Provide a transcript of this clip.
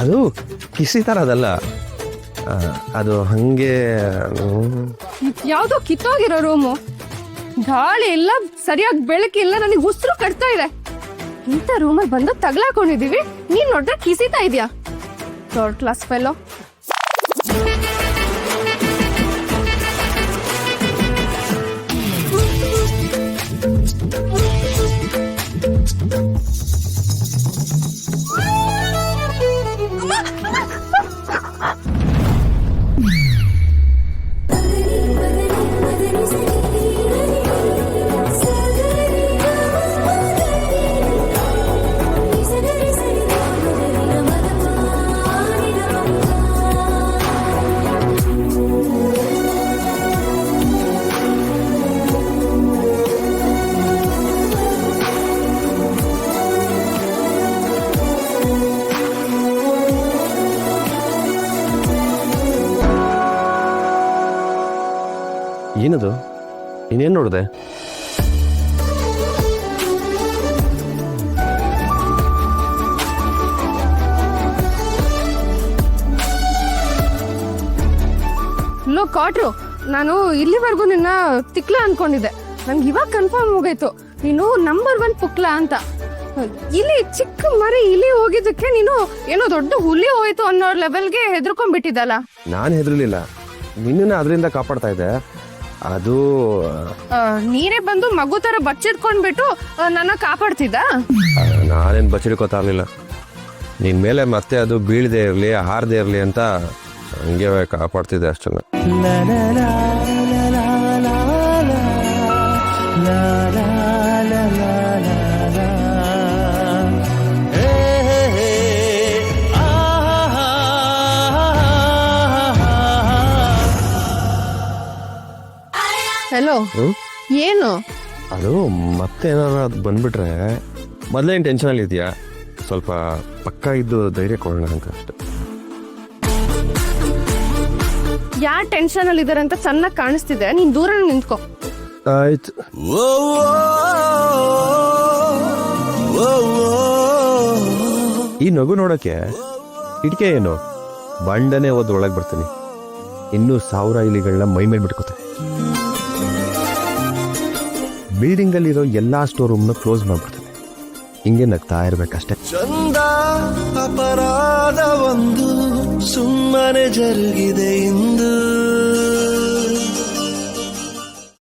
ಅದು ಕಿಸಿ ಥರ ಅದಲ್ಲ, ಅದು ಹಂಗೆ ಯಾವ್ದೋ ಕಿತ್ತೋಗಿರೋ ರೂಮು, ಗಾಳಿ ಇಲ್ಲ, ಸರಿಯಾಗಿ ಬೆಳಕಿಲ್ಲ, ನನಗೆ ಉಸಿರು ಕಟ್ತಾ ಇದೆ. ಇಂಥ ರೂಮಲ್ಲಿ ಬಂದು ತಗ್ಲಾಕೊಂಡಿದೀವಿ, ನೀನ್ ನೋಡ್ರೆ ಕಿಸಿತಾ ಇದೆಯಾ? Third class fellow. ಏನದು? ಇನ್ನೇನು ನೋಡಿದೆ? ಲೋ ಕಾಟ್ರು, ನಾನು ಇಲ್ಲಿವರೆಗೂ ನಿನ್ನ ತಿಕ್ಲ ಅನ್ಕೊಂಡಿದ್ದೆ. ನನ್ಗೆ ಇವಾಗ ಕನ್ಫರ್ಮ್ ಹೋಗಾಯ್ತು, ನೀನು ನಂಬರ್ 1 ಪುಕ್ಲ ಅಂತ. ಇಲ್ಲಿ ಚಿಕ್ಕ ಮರಿ ಇಲ್ಲಿ ಹೋಗಿದ್ದಕ್ಕೆ ನೀನು ಏನೋ ದೊಡ್ಡ ಹುಲಿ ಹೋಯ್ತು ಅನ್ನೋ ಲೆವೆಲ್ಗೆ ಹೆದರ್ಕೊಂಡ್ಬಿಟ್ಟಿದ್ದಲ್ಲ. ನಾನು ಹೆದರ್ಲಿಲ್ಲ, ನಿನ್ನನ್ನು ಅದರಿಂದ ಕಾಪಾಡ್ತಾ ಇದ್ದೆ. ಅದು ನೀನೇ ಬಂದು ಮಗು ತರ ಬಚ್ಚಿಟ್ಕೊಂಡ್ಬಿಟ್ಟು ನನ್ನ ಕಾಪಾಡ್ತಿದ್ದ. ನಾನೇನು ಬಚ್ಚಿಡ್ಕೋತಾ ಇರಲಿಲ್ಲ. ನಿನ್ನ ಮೇಲೆ ಮತ್ತೆ ಅದು ಬೀಳದೆ ಇರಲಿ, ಹಾರದೆ ಇರಲಿ ಅಂತ ಹಂಗೆ ಕಾಪಾಡ್ತಿದ್ದೆ ಅಷ್ಟನ್ನ. ಹಲೋ, ಏನು ಅದು ಮತ್ತೆ ಏನಾರ ಅದು ಬಂದ್ಬಿಟ್ರೆ ಮೊದಲೇನು ಟೆನ್ಷನಲ್ಲಿ ಇದೆಯಾ? ಸ್ವಲ್ಪ ಪಕ್ಕ ಇದ್ದು ಧೈರ್ಯ ಕೊಡೋಣ ಅಂತ ಅಷ್ಟೆ. ಯಾರು ಟೆನ್ಷನ್ ಅಲ್ಲಿ ಇದಾರೆ ಅಂತ ಚೆನ್ನಾಗಿ ಕಾಣಿಸ್ತಿದೆ, ನೀನ್ ದೂರ ನಿಂತ್ಕೋ. ಆಯ್ತು. ಈ ನಗು ನೋಡಕ್ಕೆ ಕಿಟಕಿ ಏನು ಬಂಡನೆ ಓದ್ ಒಳಗೆ ಬರ್ತೀನಿ, ಇನ್ನೂ 1000 ಇಲಿಗಳನ್ನ ಮೈ ಮೇಲೆ ಬಿಟ್ಕೋತೆ. ಬಿಲ್ಡಿಂಗ್ ಅಲ್ಲಿರೋ ಎಲ್ಲಾ ಸ್ಟೋರ್ ರೂಮ್ನ ಕ್ಲೋಸ್ ಮಾಡ್ಬಿಡ್ತೀನಿ. ಹಿಂಗೆ ನಗ್ತಾ ಇರ್ಬೇಕಷ್ಟೇ. ಚಂದ ಅಪರಾಧ ಒಂದು ಸುಮ್ಮನೆ ಜರುಗಿದೆ ಇಂದು.